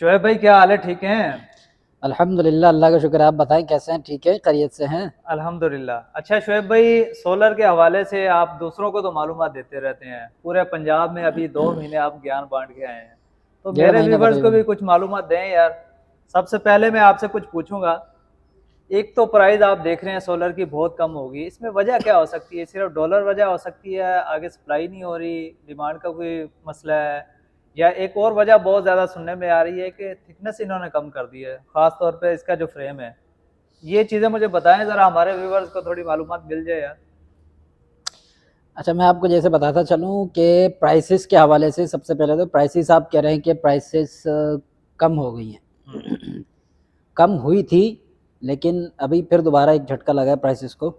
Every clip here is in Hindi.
शोएब भाई, क्या हाल है? ठीक हैं? अल्हम्दुलिल्लाह, अल्लाह का शुक्र है। आप बताएं कैसे हैं? ठीक है, खैरियत से हैं? अल्हम्दुलिल्लाह। अच्छा शोएब भाई, सोलर के हवाले से आप दूसरों को तो मालूमात देते रहते हैं। पूरे पंजाब में अभी 2 महीने आप ज्ञान बांट के आए हैं, तो डेढ़ मेरे महीना व्यूवर्स को तकरीबन। भी कुछ मालूमात दें यार। सबसे पहले मैं आपसे कुछ पूछूंगा। एक तो प्राइस आप देख रहे हैं सोलर की बहुत कम होगी, इसमें वजह क्या हो सकती है? सिर्फ डॉलर वजह हो सकती है, आगे सप्लाई नहीं हो रही, डिमांड का कोई मसला है, या एक और वजह बहुत ज़्यादा सुनने में आ रही है कि थिकनेस इन्होंने कम कर दी है, ख़ास तौर पे इसका जो फ्रेम है। ये चीज़ें मुझे बताएं ज़रा, हमारे व्यूवर्स को थोड़ी मालूमात मिल जाए यार। अच्छा, मैं आपको जैसे बताता चलूँ कि प्राइसेस के हवाले से सबसे पहले तो प्राइसेस आप कह रहे हैं कि प्राइसेस कम हो गई हम्म। हैं। कम हुई थी, लेकिन अभी फिर दोबारा एक झटका लगा है प्राइसेस को,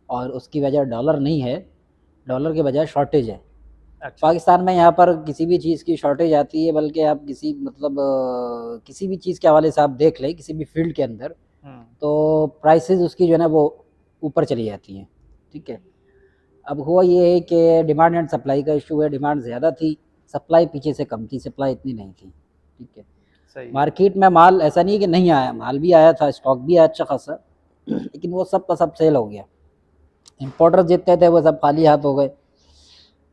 और उसकी वजह डॉलर नहीं है, डॉलर के बजाय शॉर्टेज है। अच्छा। पाकिस्तान में यहाँ पर किसी भी चीज़ की शॉर्टेज आती है, बल्कि आप किसी मतलब किसी भी चीज़ के हवाले से आप देख लें, किसी भी फील्ड के अंदर, हम्म। तो प्राइसेस उसकी जो है ना वो ऊपर चली जाती हैं। ठीक है। अब हुआ ये है कि डिमांड एंड सप्लाई का इशू है। डिमांड ज़्यादा थी, सप्लाई पीछे से कम थी, सप्लाई इतनी नहीं थी। ठीक है। सही है। मार्केट में माल ऐसा नहीं है कि नहीं आया, माल भी आया था, स्टॉक भी आया अच्छा खासा, लेकिन वो सब का सब सेल हो गया। इम्पोर्टर्स जितने थे वो सब खाली हाथ हो गए।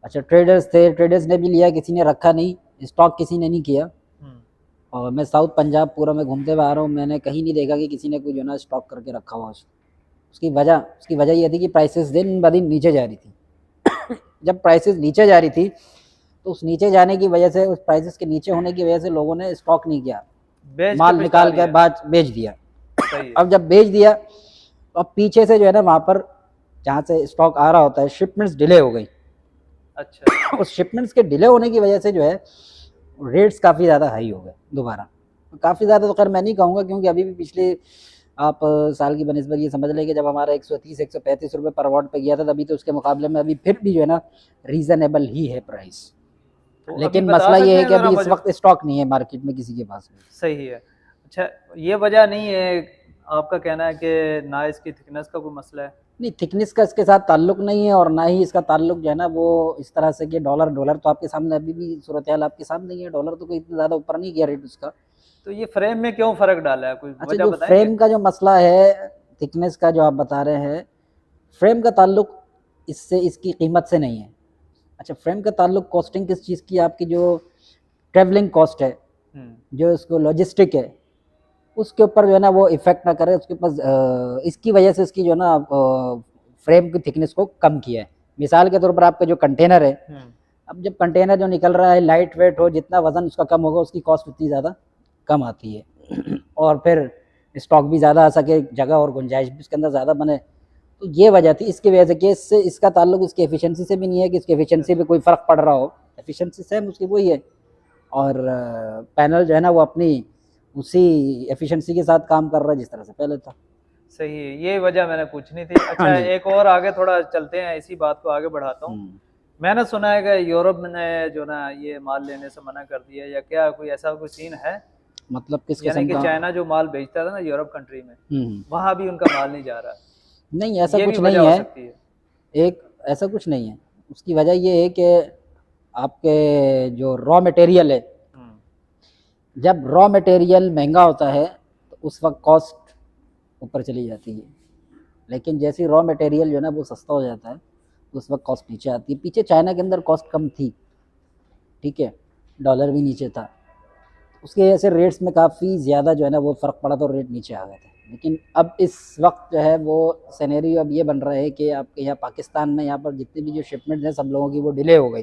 अच्छा, ट्रेडर्स थे, ट्रेडर्स ने भी लिया, किसी ने रखा नहीं, स्टॉक किसी ने नहीं किया। हम्म। और मैं साउथ पंजाब पूरा में घूमते हुए आ रहा हूँ, मैंने कहीं नहीं देखा कि किसी ने कोई जो है ना स्टॉक करके रखा हुआ। उसकी वजह ये थी कि प्राइसेस दिन ब दिन नीचे जा रही थी। जब प्राइसेस नीचे जा रही थी, तो उस नीचे जाने की वजह से, उस प्राइसेस के नीचे होने की वजह से लोगों ने स्टॉक नहीं किया, बेच के माल पछता निकाल रही कर है। बाद बेच दिया। सही है। अब जब बेच दिया, तो अब पीछे से जो है ना वहाँ पर जहाँ से स्टॉक आ रहा होता है, शिपमेंट्स डिले हो गई। अच्छा। उस शिपमेंट्स के डिले होने की वजह से जो है रेट्स काफ़ी ज़्यादा हाई हो गए दोबारा। काफ़ी ज़्यादा तो खैर मैं नहीं कहूँगा, क्योंकि अभी भी पिछले आप साल की बनस्बत ये समझ लें कि जब हमारा 130-135 रुपये पर वॉट पे गया था, तभी तो उसके मुकाबले में अभी फिर भी जो है ना रीज़नेबल ही है प्राइस। तो अभी लेकिन बता मसला ये सकते है हैं कि ज़रा अभी इस मुझे। वक्त स्टॉक नहीं है मार्केट में किसी के पास भी। सही है। अच्छा, ये वजह नहीं है आपका कहना है कि ना इसकी थिकनेस का कोई मसला है? नहीं, थिकनेस का इसके साथ ताल्लुक नहीं है, और ना ही इसका ताल्लुक जो है ना वो इस तरह से कि डॉलर डॉलर तो आपके सामने अभी भी सूरत हाल आपके सामने ही है। डॉलर तो कोई इतना ज़्यादा ऊपर नहीं गया रेट उसका। तो ये फ्रेम में क्यों फ़र्क डाला है, कोई अच्छा, वजह जो बताएंगे? फ्रेम का जो मसला है, थिकनेस का जो आप बता रहे हैं, फ्रेम का ताल्लुक इससे, इसकी कीमत से नहीं है। अच्छा, फ्रेम का ताल्लुक कॉस्टिंग किस चीज़ की, आपकी जो ट्रैवलिंग कॉस्ट है, हम्म। जो इसको लॉजिस्टिक है, उसके ऊपर जो है ना वो इफेक्ट ना करे, उसके ऊपर इसकी वजह से इसकी जो है ना फ्रेम की थिकनेस को कम किया है। मिसाल के तौर पर आपका जो कंटेनर है, हम्म। अब जब कंटेनर जो निकल रहा है लाइट वेट हो, जितना वजन उसका कम होगा उसकी कॉस्ट उतनी ज़्यादा कम आती है। और फिर स्टॉक भी ज़्यादा आ सके, जगह और गुंजाइश भी उसके अंदर ज़्यादा बने। तो ये वजह थी, इसकी वजह से कि इससे इसका ताल्लुक इसकी एफिशिएंसी से भी नहीं है कि इसकी एफिशिएंसी पे कोई फ़र्क पड़ रहा हो। एफिशिएंसी सेम उसकी वही है, और पैनल जो है ना वो अपनी उसी एफिशिएंसी के साथ काम कर रहा है जिस तरह से पहले था। सही है, ये वजह मैंने पूछनी थी। हाँ अच्छा, जी। एक और आगे थोड़ा चलते हैं, इसी बात को आगे बढ़ाता हूँ। हम्म। मैंने सुना है कि यूरोप ने जो ना ये माल लेने से मना कर दिया, या क्या कोई ऐसा कोई सीन है? मतलब किस यानी किस्म कि का? चाइना जो माल बेचता था ना यूरोप कंट्री में, हम्म। वहां भी उनका माल नहीं जा रहा। नहीं, ऐसा ये भी कुछ वजह नहीं हो है। सकती है। एक ऐसा कुछ नहीं है। उसकी वजह ये है कि आपके जो रॉ मटेरियल है, हम्म। जब रॉ मटेरियल महंगा होता है तो उस वक्त कॉस्ट ऊपर चली जाती है। लेकिन जैसे ही रॉ मटेरियल जो है ना वो सस्ता हो जाता है, तो उस वक्त कॉस्ट नीचे आती है। पीछे चाइना के अंदर कॉस्ट कम थी, ठीक है, डॉलर भी नीचे था, उसकी वजह से रेट्स में काफ़ी ज़्यादा जो है ना वो फ़र्क पड़ा, तो रेट नीचे आ गए थे। लेकिन अब इस वक्त जो है वो सिनेरियो अब ये बन रहा है कि आपके यहाँ पाकिस्तान में, यहाँ पर जितने भी जो शिपमेंट हैं सब लोगों की वो डिले हो गई।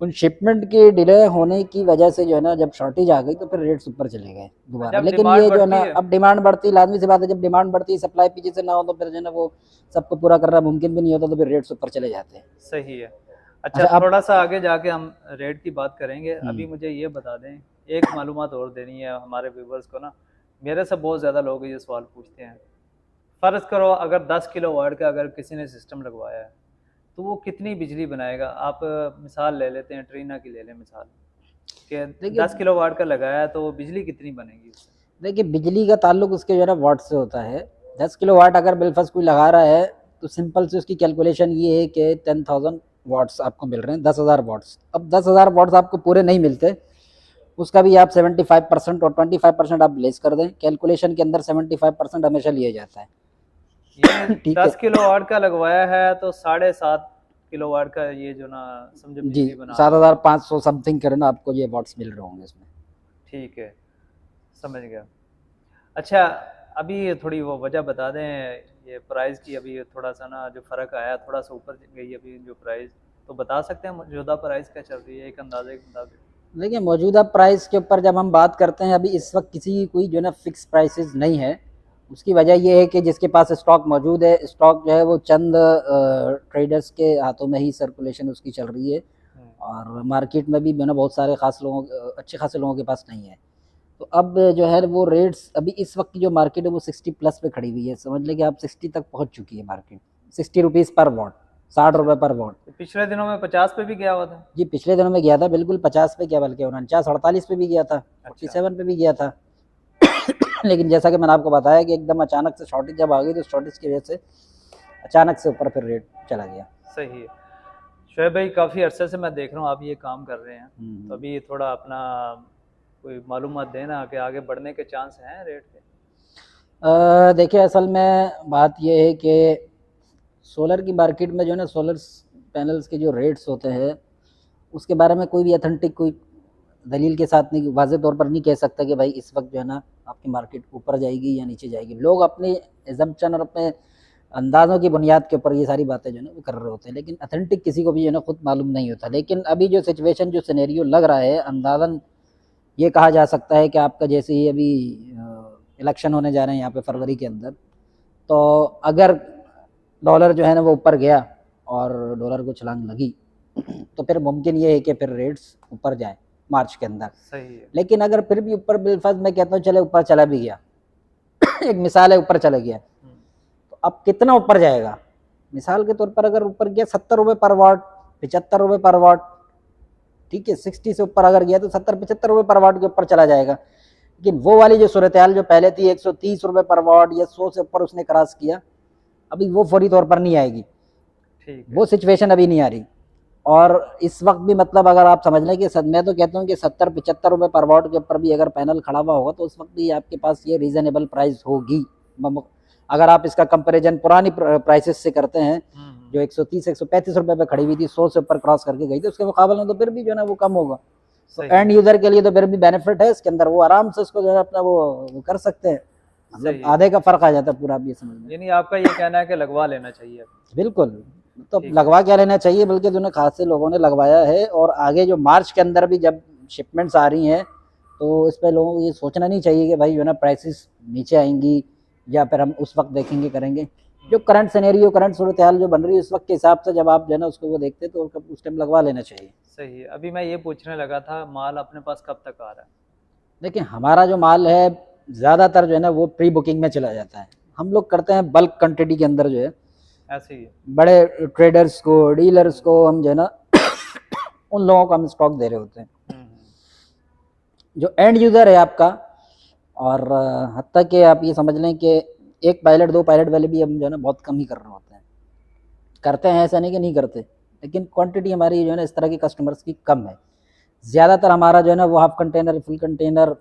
उन शिपमेंट के डिले होने की वजह से जो है ना जब शॉर्टेज आ गई, तो फिर रेट्स ऊपर चले गए दोबारा। जब लेकिन डिमांड ये जो है ना बढ़ती है। अब डिमांड बढ़ती, लाजमी सी बात है, जब डिमांड बढ़ती है, सप्लाई पीछे से ना हो, तो फिर जो है ना वो सबको पूरा करना मुमकिन भी नहीं होता, तो फिर रेट्स ऊपर चले जाते हैं। सही है। अच्छा, अच्छा, अब थोड़ा सा आगे जाके हम रेट की बात करेंगे। अभी हम्म। मुझे ये बता दें, एक मालूमात और देनी है हमारे व्यूवर्स को ना। मेरे से बहुत ज़्यादा लोग ये सवाल पूछते हैं। फ़र्ज़ करो अगर 10 किलो वाट का अगर किसी ने सिस्टम लगवाया है, तो वो कितनी बिजली बनाएगा? आप मिसाल ले लेते हैं, ट्रीना की ले लें मिसाल, कि देखिए 10 किलोवाट का लगाया तो वो बिजली कितनी बनेगी उससे? देखिए बिजली का ताल्लुक उसके जो है ना वाट से होता है। 10 किलो वाट अगर बिलफर्ज कोई लगा रहा है, तो सिंपल से उसकी कैलकुलेशन ये है कि 10,000 वाट्स आपको मिल रहे हैं, 10,000 वाट्स। अब 10,000 वाट्स आपको पूरे नहीं मिलते, उसका भी आप 75% और 25% आप लेस कर दें, कैलकुलेशन के अंदर 75% हमेशा लिया जाता है। ये ठीक है 10 किलोवाट का लगवाया है तो 7.5 किलोवाट का ये जो ना समझो जी, बिजली बना रहा है। 7,500 समथिंग करना आपको ये वॉट्स मिल रहे होंगे इसमें। ठीक है, समझ गया। अच्छा, अभी ये थोड़ी वो वजह बता दें ये प्राइस की, अभी ये थोड़ा सा ना जो फ़र्क आया, थोड़ा सा ऊपर गई अभी जो प्राइस, तो बता सकते हैं मौजूदा प्राइस क्या चल रही है एक अंदाजे के मुताबिक? देखिए मौजूदा प्राइस के ऊपर जब हम बात करते हैं, अभी इस वक्त किसी की कोई जो है ना फिक्स प्राइसेस नहीं है। उसकी वजह ये है कि जिसके पास स्टॉक मौजूद है, स्टॉक जो है वो चंद ट्रेडर्स के हाथों में ही सर्कुलेशन उसकी चल रही है, और मार्केट में भी जो है ना बहुत सारे खास लोगों अच्छे खासे लोगों के पास नहीं है। तो अब जो है वो रेट्स अभी इस वक्त की जो मार्केट है वो 60 प्लस पे खड़ी हुई है, समझ लें कि आप 60 तक पहुंच चुकी है मार्केट, 60 रुपीज़ पर वॉट, 60 रुपये पर वॉट। तो पिछले दिनों में 50 पे भी गया हुआ था। जी पिछले दिनों में गया था बिल्कुल 50 पे, क्या बल्कि 49 48 पे भी गया था, 47 पे भी गया था। लेकिन जैसा कि मैंने आपको बताया कि एकदम अचानक से शॉर्टेज जब आ गई, तो शॉर्टेज की वजह से अचानक से ऊपर फिर रेट चला गया। सही है। शोएब भाई, काफ़ी अरसे से मैं देख रहा हूँ आप ये काम कर रहे हैं, तो अभी थोड़ा अपना कोई मालूमात देना कि आगे बढ़ने के चांस हैं रेट के? देखिए असल में बात यह है कि सोलर की मार्केट में जो है ना सोलर पैनल्स के जो रेट्स होते हैं उसके बारे में कोई भी अथेंटिक कोई दलील के साथ नहीं, वाज़े तौर पर नहीं कह सकता कि भाई इस वक्त जो है ना आपकी मार्केट ऊपर जाएगी या नीचे जाएगी। लोग अपने एजम्पशन और अपने अंदाज़ों की बुनियाद के ऊपर ये सारी बातें जो है ना वो कर रहे होते हैं, लेकिन अथेंटिक किसी को भी जो है ना खुद मालूम नहीं होता। लेकिन अभी जो सिचुएशन जो सिनेरियो लग रहा है, अंदाज़न ये कहा जा सकता है कि आपका जैसे ही अभी इलेक्शन होने जा रहे हैं यहाँ पे फरवरी के अंदर, तो अगर डॉलर जो है ना वो ऊपर गया और डॉलर को छलांग लगी तो फिर मुमकिन ये है कि फिर रेट्स ऊपर जाए मार्च के अंदर। सही है। लेकिन अगर फिर भी ऊपर बिलफर्ज मैं कहता हूँ चले ऊपर चला भी गया एक मिसाल है ऊपर चला गया, तो अब कितना ऊपर जाएगा? मिसाल के तौर पर अगर ऊपर गया 70 रुपये पर वाट, 75 रुपये पर वाट, ठीक है 60 से ऊपर अगर गया तो 70-75 रुपये पर वाट के ऊपर चला जाएगा। लेकिन वो वाली जो सूरत हाल जो पहले थी 130 रुपये पर वाट या 100 से ऊपर उसने क्रॉस किया, अभी वो फौरी तौर पर नहीं आएगी। ठीक है। वो सिचुएशन अभी नहीं आ रही। और इस वक्त भी मतलब अगर आप समझ लें कि मैं तो कहता हूँ कि 70-75 रुपये पर वाट के ऊपर भी अगर पैनल खड़ा हुआ होगा तो उस वक्त भी आपके पास ये रीज़नेबल प्राइस होगी। अगर आप इसका कंपैरिजन पुरानी प्राइसेस से करते हैं जो 130-135 रुपये पे खड़ी हुई थी, 100 से ऊपर क्रॉस करके गई थी, उसके मुकाबले में तो फिर भी जो है ना वो कम होगा। तो एंड यूज़र के लिए तो फिर भी बेनिफिट है इसके अंदर, वो आराम से उसको जो है अपना वो कर सकते हैं, मतलब आधे का फ़र्क आ जाता है पूरा। आप ये समझ लें, यानी आपका ये कहना है कि लगवा लेना चाहिए? बिल्कुल, तो लगवा क्या लेना चाहिए, बल्कि जो खासे लोगों ने लगवाया है। और आगे जो मार्च के अंदर भी जब शिपमेंट्स आ रही हैं तो इस पर लोगों को ये सोचना नहीं चाहिए कि भाई जो है ना प्राइसेस नीचे आएंगी या फिर हम उस वक्त देखेंगे करेंगे। जो करंट सिनेरियो करंट सूरत हाल जो बन रही है उस वक्त के हिसाब से जब आप जो है ना उसको वो देखते तो उस टाइम लगवा लेना चाहिए। सही है। अभी मैं ये पूछने लगा था, माल अपने पास कब तक आ रहा है? देखिए हमारा जो माल है ज़्यादातर जो है ना वो प्री बुकिंग में चला जाता है। हम लोग करते हैं बल्क क्वान्टिटी के अंदर, जो है ऐसे ही बड़े ट्रेडर्स को, डीलर्स को हम जो है ना उन लोगों को हम स्टॉक दे रहे होते हैं। जो एंड यूज़र है आपका, और हत्ता कि आप ये समझ लें कि एक पायलट दो पायलट वाले भी हम जो है ना बहुत कम ही कर रहे होते हैं। करते हैं ऐसा नहीं कि नहीं करते, लेकिन क्वांटिटी हमारी जो है ना इस तरह की कस्टमर्स की कम है। ज़्यादातर हमारा जो है ना वो half container, full container,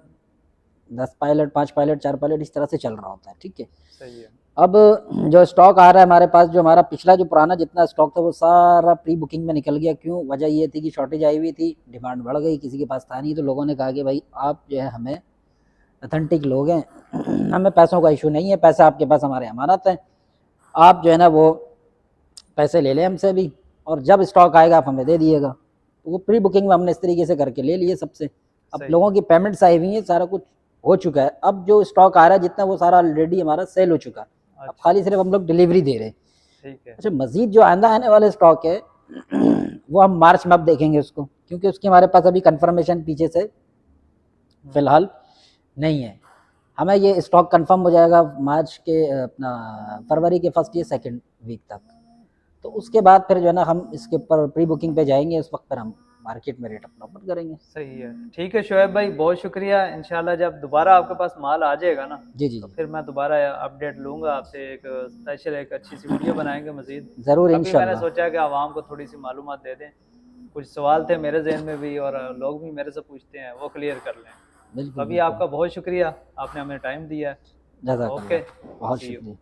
10 pilot, 5 pilot, 4 pilot इस तरह से चल रहा होता है। ठीक है, सही है। अब जो स्टॉक आ रहा है हमारे पास, जो हमारा पिछला जो पुराना जितना स्टॉक था वो सारा प्री बुकिंग में निकल गया। क्यों? वजह ये थी कि शॉर्टेज आई हुई थी, डिमांड बढ़ गई, किसी के पास था नहीं, तो लोगों ने कहा कि भाई आप जो है हमें अथेंटिक लोग हैं, हमें पैसों का इशू नहीं है, पैसा आपके पास हमारे अमानत है, आप जो है ना वो पैसे ले लें हमसे भी, और जब स्टॉक आएगा आप हमें दे दिएगा। तो वो प्री बुकिंग में हमने इस तरीके से करके ले लिए सबसे। अब लोगों की पेमेंट्स आई हुई हैं, सारा कुछ हो चुका है। अब जो स्टॉक आ रहा है जितना वो सारा ऑलरेडी हमारा सेल हो चुका है। अब खाली सिर्फ हम लोग डिलीवरी दे रहे हैं। ठीक है। अच्छा, मजीद जो आंदा आने वाले स्टॉक है वो हम मार्च में अब देखेंगे उसको, क्योंकि उसकी हमारे पास अभी कंफर्मेशन पीछे से फिलहाल नहीं है। हमें ये स्टॉक कंफर्म हो जाएगा मार्च के अपना फरवरी के फर्स्ट या सेकंड वीक तक। तो उसके बाद फिर जो है ना हम इसके ऊपर प्री बुकिंग पे जाएंगे, उस वक्त पर हम मार्केट में रेट अपना ओपन करेंगे। सही है। ठीक है शोएब भाई, बहुत शुक्रिया। इंशाल्लाह जब दोबारा आपके पास माल आ जाएगा ना, जी, तो फिर मैं दोबारा अपडेट लूँगा आपसे, एक स्पेशल एक अच्छी सी वीडियो बनाएंगे मज़ीद। ज़रूर अभी मैंने इंशाल्लाह। सोचा कि आवाम को थोड़ी सी मालूमात दे दें कुछ सवाल थे मेरे जहन में भी और लोग भी मेरे से पूछते हैं, वो क्लियर कर लें। बिल्कुल अभी बिल्कुल। आपका बहुत शुक्रिया, आपने हमें टाइम दिया है। ओके, जज़ाकल्लाह, बहुत सी यू। शुक्रिया।